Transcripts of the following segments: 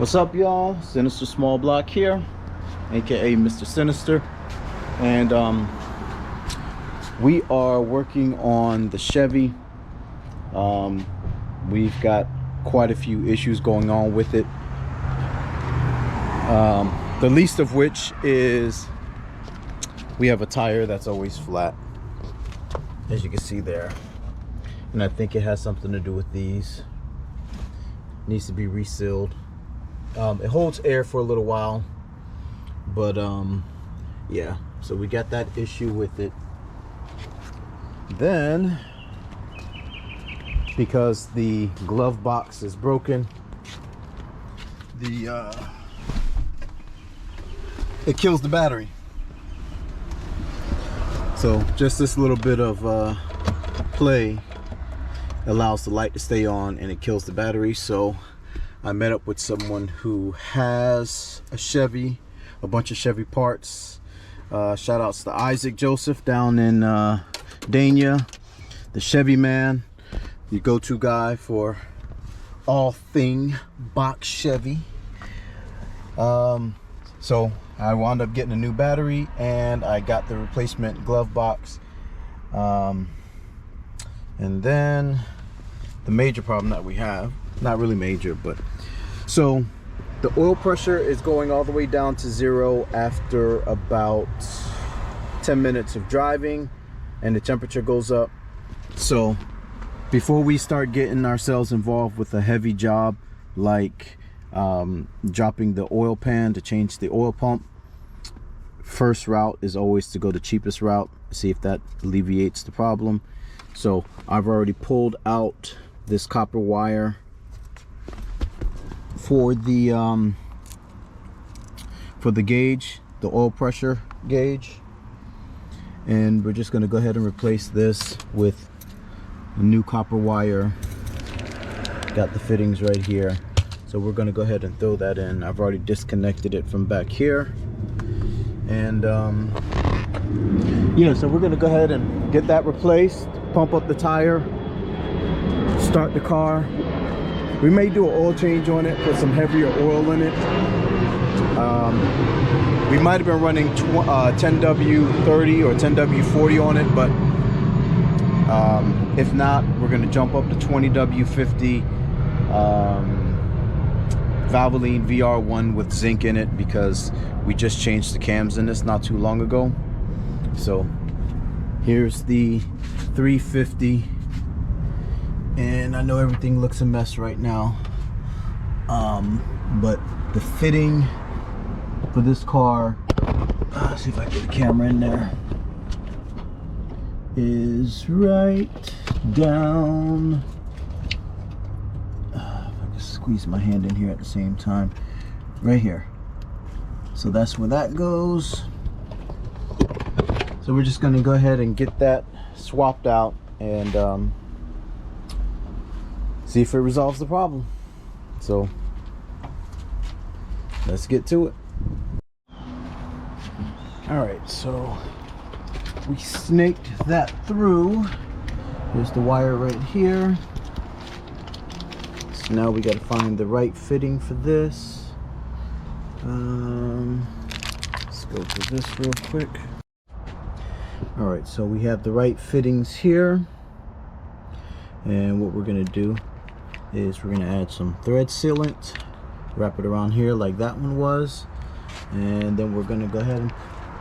What's up, y'all? Sinister Small Block here, aka Mr. Sinister, and we are working on the Chevy. We've got quite a few issues going on with it, the least of which is we have a tire that's always flat, as you can see there, and I think it has something to do with these. Needs to be resealed. It holds air for a little while, but yeah, so we got that issue with it. Then, because the glove box is broken, it kills the battery. So just this little bit of play allows the light to stay on, and it kills the battery. So I met up with someone who has a Chevy, a bunch of Chevy parts. Shout outs to Isaac Joseph down in Dania, the Chevy man, the go-to guy for all thing Box Chevy. So I wound up getting a new battery, and I got the replacement glove box. And then the major problem that we have, not really major, but so the oil pressure is going all the way down to 0 after about 10 minutes of driving, and the temperature goes up. So before we start getting ourselves involved with a heavy job like dropping the oil pan to change the oil pump, first route is always to go the cheapest route, see if that alleviates the problem. So I've already pulled out this copper wire for the gauge, the oil pressure gauge, and we're just going to go ahead and replace this with a new copper wire. Got the fittings right here, so we're going to go ahead and throw that in. I've already disconnected it from back here, and yeah, so we're going to go ahead and get that replaced, pump up the tire, start the car. We may do an oil change on it, put some heavier oil in it. We might have been running 10W30 or 10W40 on it, but if not, we're going to jump up to 20W50 Valvoline VR1 with zinc in it, because we just changed the cams in this not too long ago. So here's the 350. And I know everything looks a mess right now, but the fitting for this car, let's see if I can get the camera in there, is right down, if I can squeeze my hand in here at the same time, right here. So that's where that goes. So we're just going to go ahead and get that swapped out and see if it resolves the problem. So let's get to it. All right, so we snaked that through. Here's the wire right here. So now we got to find the right fitting for this. Let's go through this real quick. All right, so we have the right fittings here, and what we're gonna do is we're gonna add some thread sealant, wrap it around here like that one was, and then we're gonna go ahead and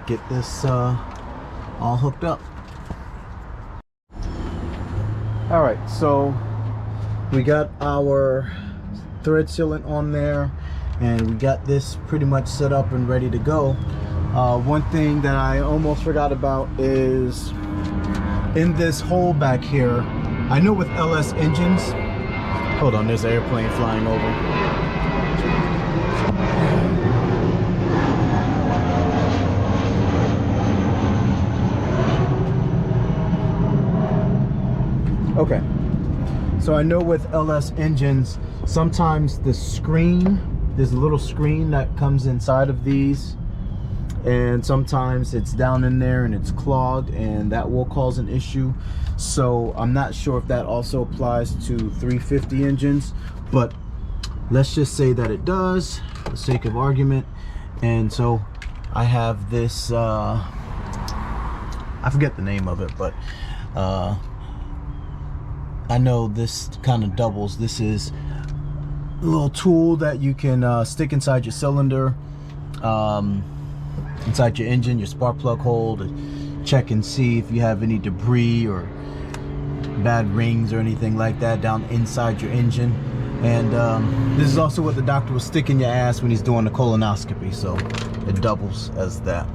get this all hooked up. All right, so we got our thread sealant on there, and we got this pretty much set up and ready to go. One thing that I almost forgot about is in this hole back here, I know with LS engines, hold on, there's an airplane flying over. Okay, so I know with LS engines, sometimes the screen, there's a little screen that comes inside of these, and sometimes it's down in there and it's clogged, and that will cause an issue. So I'm not sure if that also applies to 350 engines, but let's just say that it does, for the sake of argument. And so I have this, I forget the name of it, but I know this kind of doubles. This is a little tool that you can stick inside your cylinder, inside your engine, your spark plug hole, to check and see if you have any debris or bad rings or anything like that down inside your engine. And this is also what the doctor will stick in your ass when he's doing the colonoscopy, so it doubles as that.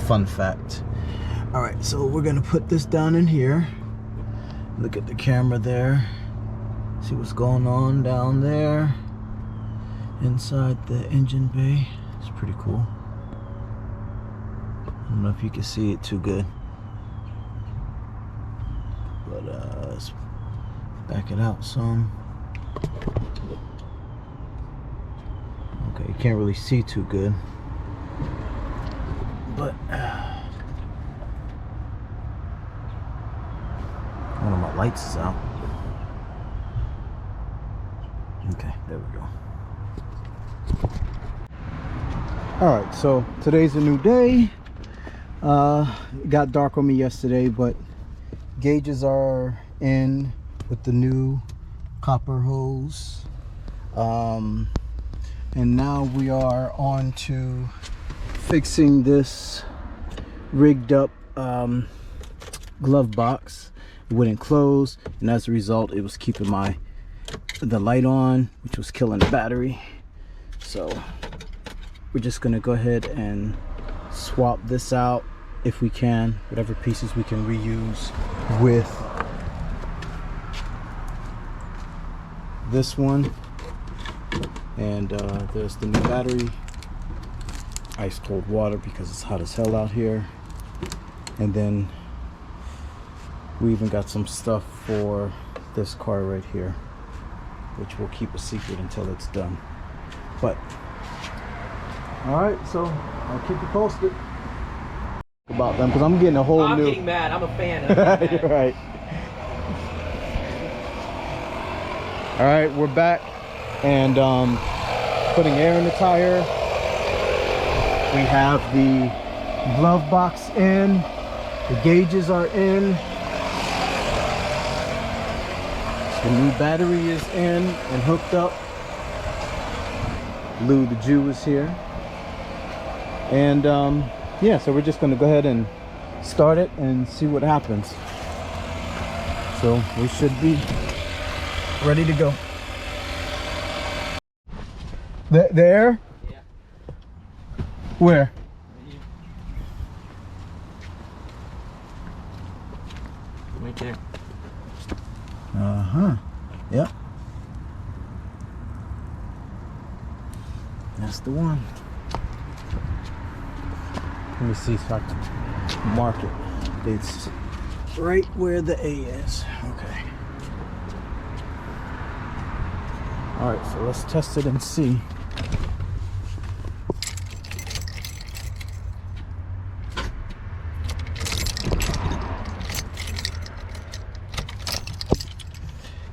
Fun fact. All right, so we're gonna put this down in here. Look at the camera there. See what's going on down there inside the engine bay. It's pretty cool. I don't know if you can see it too good, but let's back it out some. Okay, you can't really see too good, but one of my lights is out. Okay, there we go. All right, so today's a new day. It got dark on me yesterday, but gauges are in with the new copper hose. And now we are on to fixing this rigged up glove box. It wouldn't close, and as a result it was keeping the light on, which was killing the battery. So we're just gonna go ahead and swap this out if we can, whatever pieces we can reuse with this one. And there's the new battery, ice cold water because it's hot as hell out here. And then we even got some stuff for this car right here, which we'll keep a secret until it's done. But all right, so I'll keep you posted about them because I'm getting a whole new. I'm getting mad. I'm a fan. Of You're right. All right, we're back and putting air in the tire. We have the glove box in. The gauges are in. The new battery is in and hooked up. Lou the Jew is here. And yeah, so we're just gonna go ahead and start it and see what happens. So we should be ready to go. There? Yeah. Where? Right there. Uh-huh. Yep. That's the one. Let me see if I can mark it. It's right where the A is. Okay. All right, so let's test it and see.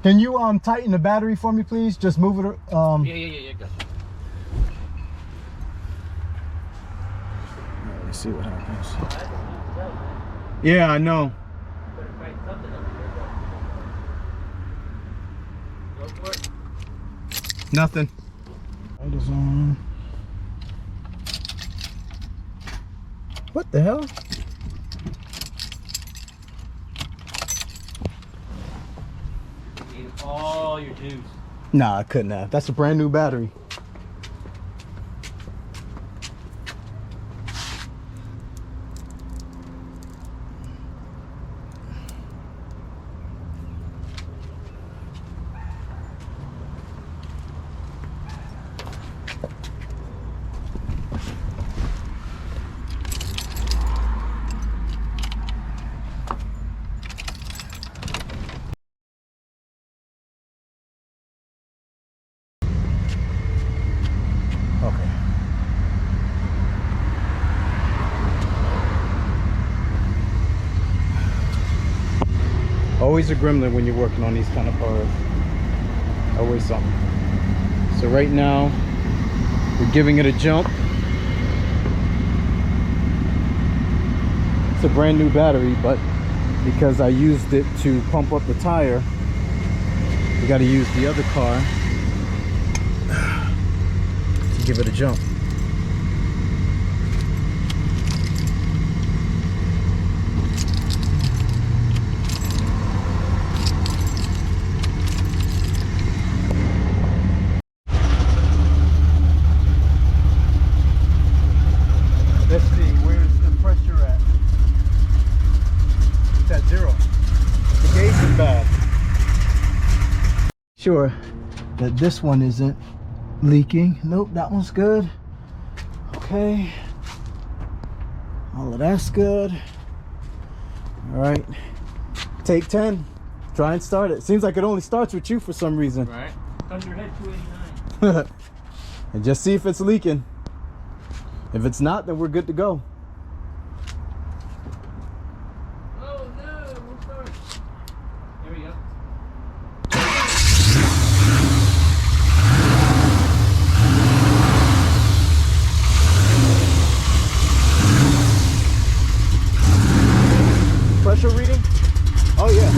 Can you tighten the battery for me, please? Just move it. Yeah, gotcha. Let's see what happens. Yeah, I know. Nothing. Light is on. What the hell? All your tubes. Nah, I couldn't have. That's a brand new battery. Okay. Always a gremlin when you're working on these kind of cars. Always something. So right now we're giving it a jump. It's a brand new battery, but because I used it to pump up the tire, we got to use the other car to give it a jump. Let's see, where's the pressure at? It's at 0. The gauge is bad. Sure that this one isn't leaking. Nope, that one's good. Okay. All of that's good. All right. Take 10. Try and start it. Seems like it only starts with you for some reason. Right. Under head 289. And just see if it's leaking. If it's not, then we're good to go. Oh no, we'll start. Here we go. Pressure reading? Oh yeah.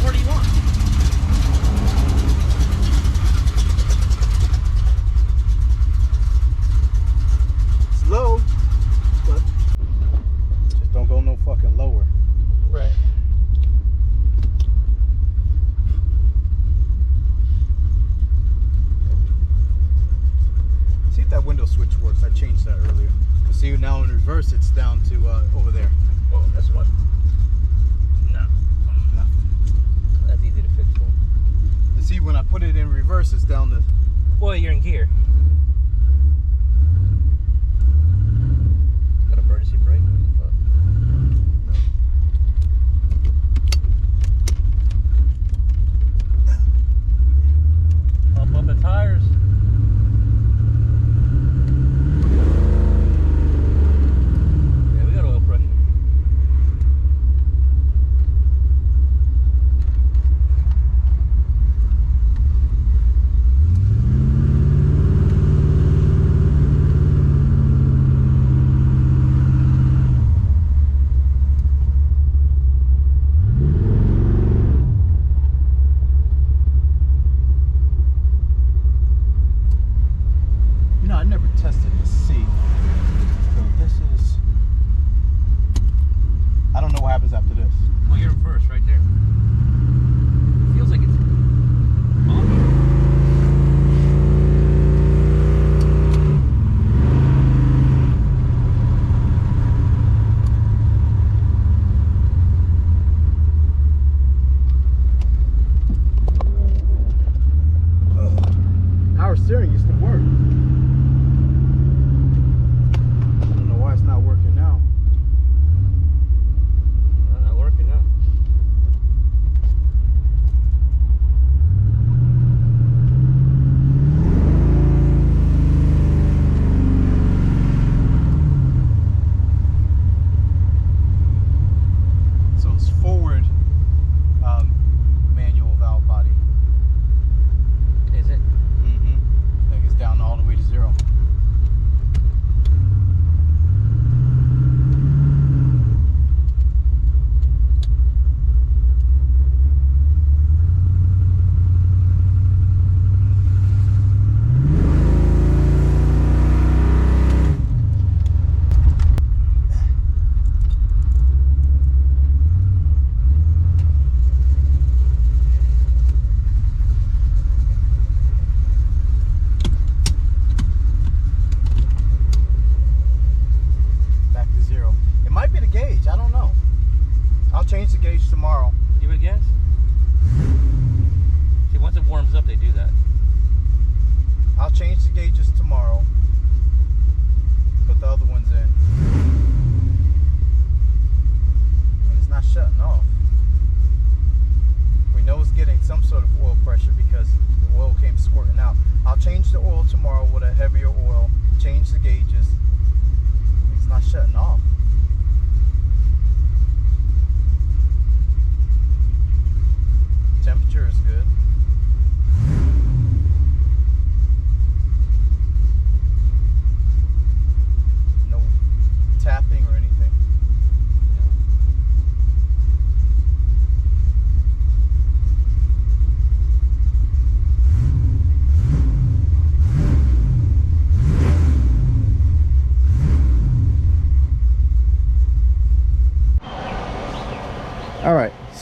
What do you want? It's low, but just don't go no fucking lower. Right. See if that window switch works. I changed that earlier. See now in reverse, it's down to over there. Oh, this one. No. Nothing. That's easy to fix. And see when I put it in reverse, it's down to. Well, you're in gear. Got emergency brake? Pump up the tires. Yeah, we got oil pressure.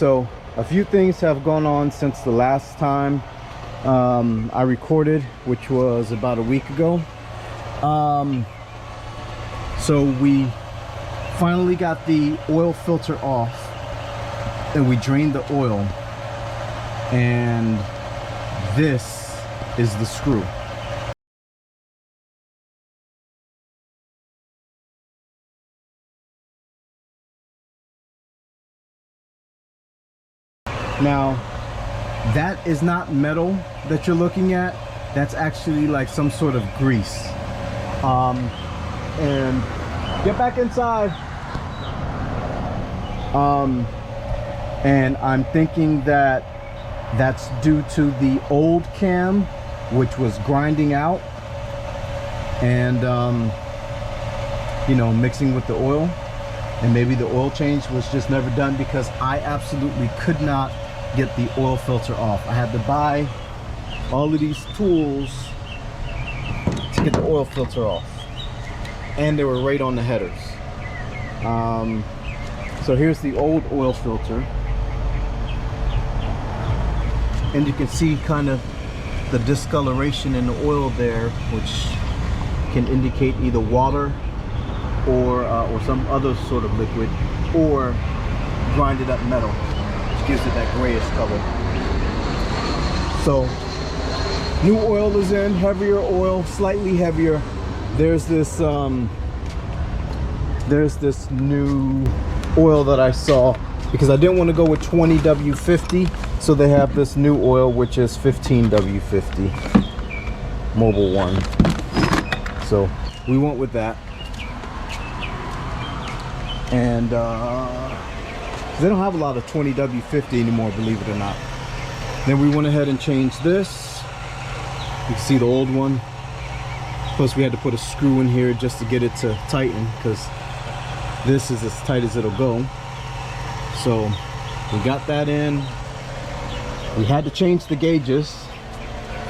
so a few things have gone on since the last time I recorded, which was about a week ago. So we finally got the oil filter off, and we drained the oil, and this is the screw. Now, that is not metal that you're looking at. That's actually like some sort of grease. And get back inside. And I'm thinking that that's due to the old cam, which was grinding out and you know, mixing with the oil. And maybe the oil change was just never done, because I absolutely could not get the oil filter off. I had to buy all of these tools to get the oil filter off, and they were right on the headers. So here's the old oil filter, and you can see kind of the discoloration in the oil there, which can indicate either water or some other sort of liquid, or grinded up metal, which gives it that grayish color. So new oil is in, heavier oil, slightly heavier. There's this new oil that I saw, because I didn't want to go with 20W50, so they have this new oil, which is 15W50 Mobile One. So we went with that. And they don't have a lot of 20W50 anymore, believe it or not. Then we went ahead and changed this. You can see the old one. Plus we had to put a screw in here just to get it to tighten, because this is as tight as it'll go. So we got that in. We had to change the gauges.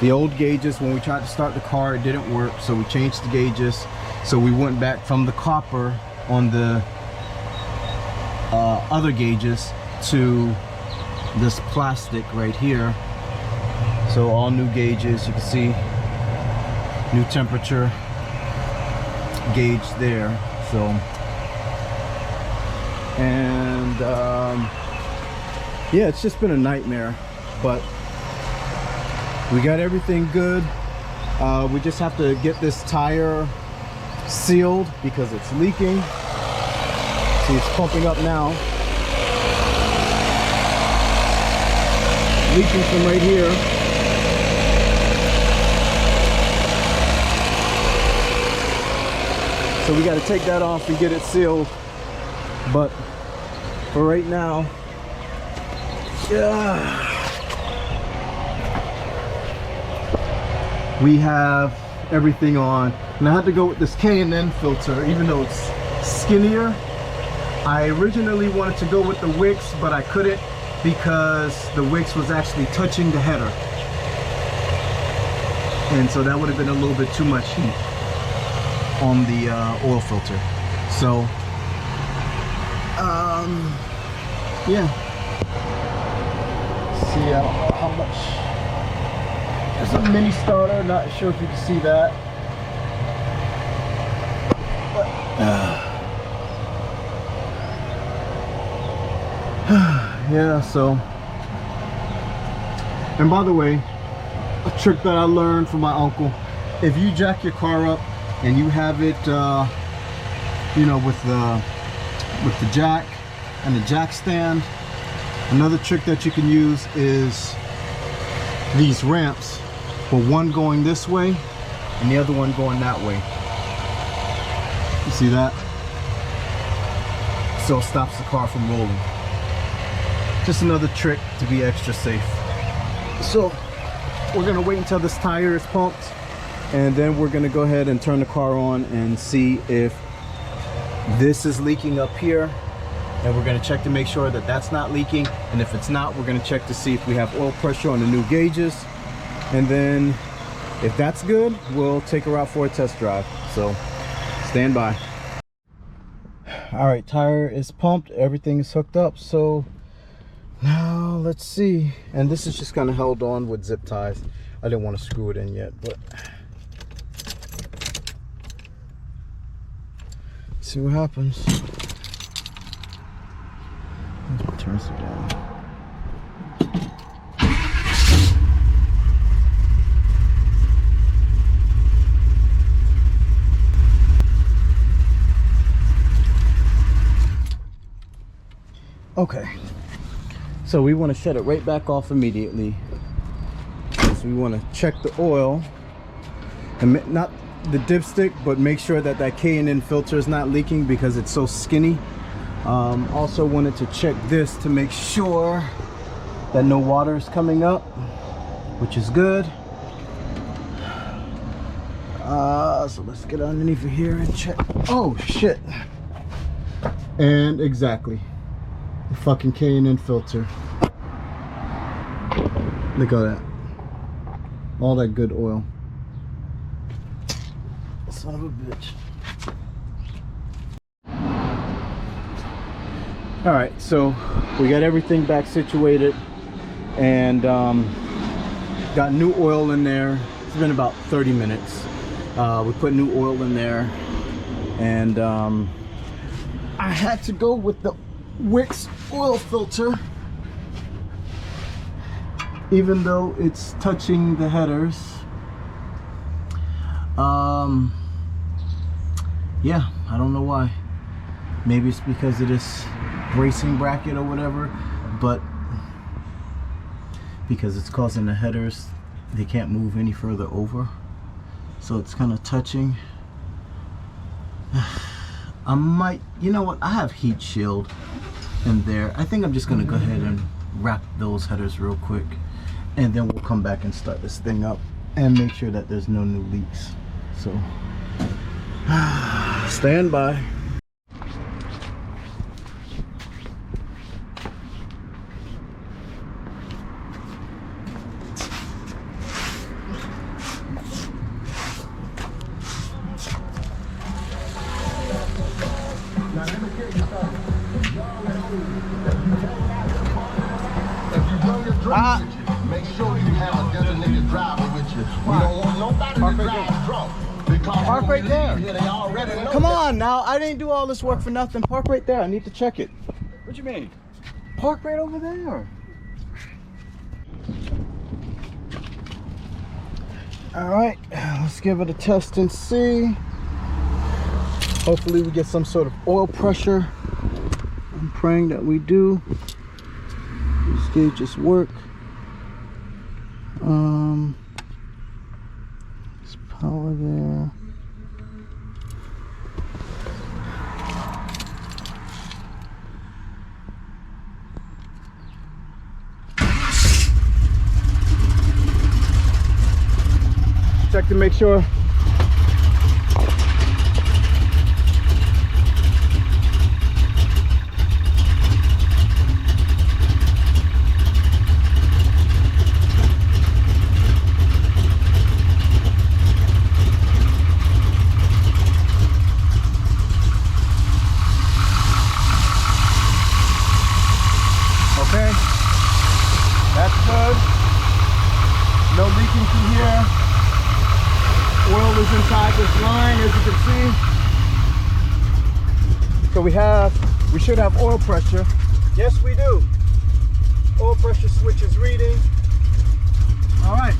The old gauges, when we tried to start the car, it didn't work, so we changed the gauges. So we went back from the copper on the other gauges to this plastic right here. So all new gauges, you can see new temperature gauge there. So, and yeah, it's just been a nightmare, but we got everything good. We just have to get this tire sealed because it's leaking. See, it's pumping up now. Leaking from right here. So we got to take that off and get it sealed. But for right now, we have everything on. And I had to go with this K&N filter, even though it's skinnier. I originally wanted to go with the wicks, but I couldn't, because the wicks was actually touching the header, and so that would have been a little bit too much heat on the oil filter. So yeah, see, I don't know how much. There's a mini starter, not sure if you can see that, but yeah. So, and by the way, a trick that I learned from my uncle: if you jack your car up and you have it you know, with the jack and the jack stand, another trick that you can use is these ramps, with one going this way and the other one going that way. You see that? So it stops the car from rolling. Just another trick to be extra safe. So we're gonna wait until this tire is pumped, and then we're gonna go ahead and turn the car on and see if this is leaking up here, and we're gonna check to make sure that that's not leaking. And if it's not, we're gonna check to see if we have oil pressure on the new gauges, and then if that's good, we'll take her out for a test drive. So stand by. All right, tire is pumped, everything is hooked up, so Now let's see. And this is just kind of held on with zip ties. I didn't want to screw it in yet, but see what happens. Let's turn it down. Okay, so we want to shut it right back off immediately. So we want to check the oil, and not the dipstick, but make sure that that K&N filter is not leaking because it's so skinny. Also wanted to check this to make sure that no water is coming up, which is good. So let's get underneath of here and check. Oh shit! And exactly. The fucking K&N filter. Look at that. All that good oil. Son of a bitch. Alright, so we got everything back situated and got new oil in there. It's been about 30 minutes. We put new oil in there and I had to go with the Wix oil filter, even though it's touching the headers. Yeah, I don't know why. Maybe it's because of this bracing bracket or whatever, but because it's causing the headers, they can't move any further over, so it's kind of touching. I might, you know what, I have heat shield in there. I think I'm just gonna go ahead and wrap those headers real quick, and then we'll come back and start this thing up and make sure that there's no new leaks. So stand by. Make sure you have a designated driver with you. We don't want nobody to drive drunk. Park right there. They already know. Come on now, I didn't do all this work for nothing. Park right there. I need to check it. What you mean? Park right over there. All right, let's give it a test and see. Hopefully we get some sort of oil pressure. I'm praying that we do. These gauges work. There's power there. Check to make sure. Okay, that's good. No leaking through here. Oil is inside this line, as you can see. So we should have oil pressure. Yes, we do. Oil pressure switch is reading. All right.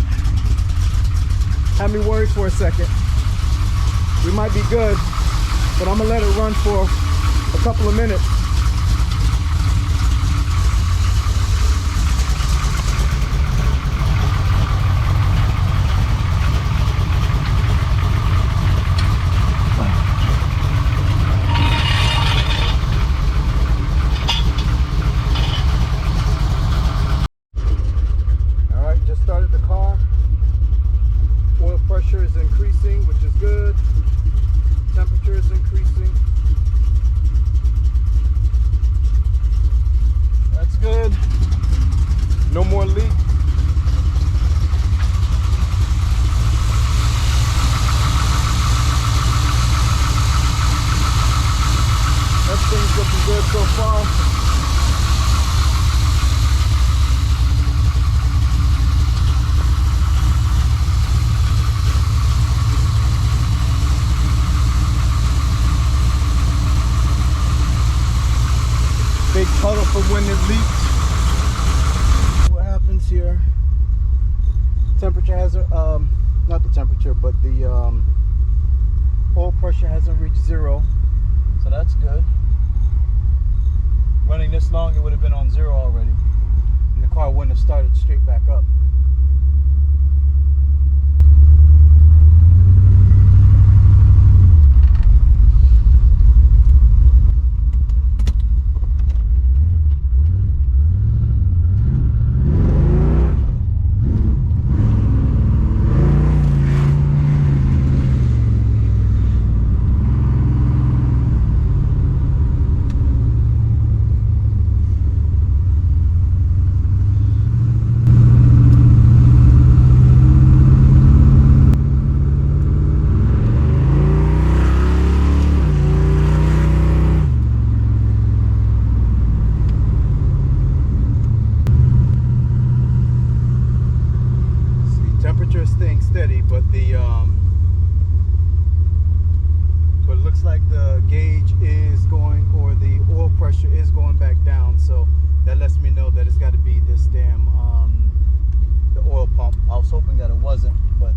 Had me worried for a second. We might be good, but I'm gonna let it run for a couple of minutes. Started the car. Oil pressure is increasing, which is good. Temperature is increasing. leaked. What happens here? Temperature hasn't, not the temperature, but the oil pressure hasn't reached 0, so that's good. Running this long, it would have been on 0 already, and the car wouldn't have started straight back up. Staying steady, but but it looks like the gauge is going, or the oil pressure is going back down, so that lets me know that it's got to be this damn the oil pump. I was hoping that it wasn't, but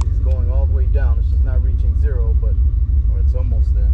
it's going all the way down. It's just not reaching 0, but or it's almost there.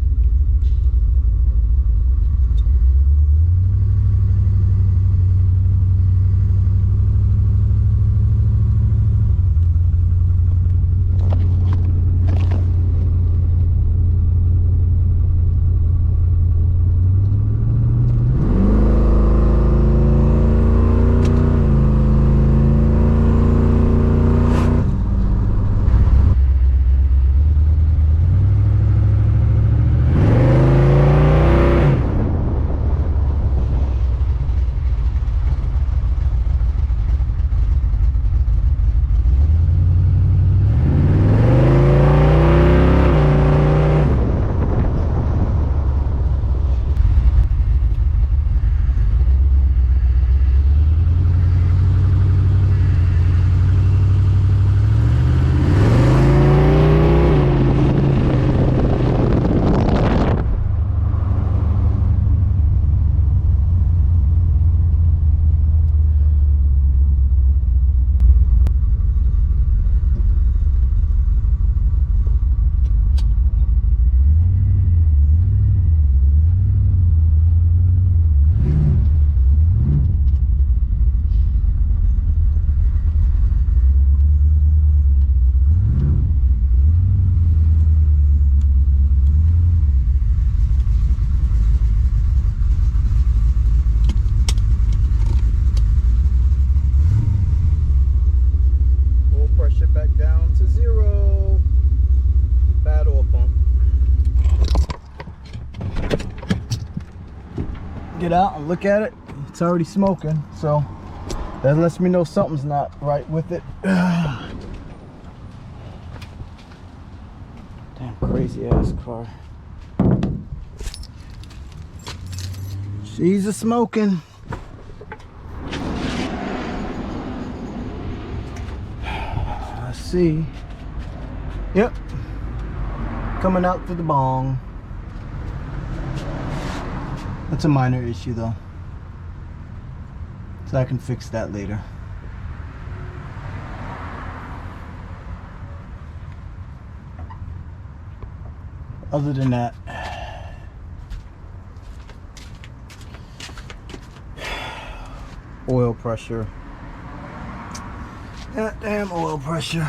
Back down to 0. Bad oil pump. Get out and look at it. It's already smoking, so that lets me know something's not right with it. Damn crazy ass car. She's a smoking. See, yep, coming out through the bong. That's a minor issue though, so I can fix that later. Other than that, oil pressure. Goddamn oil pressure.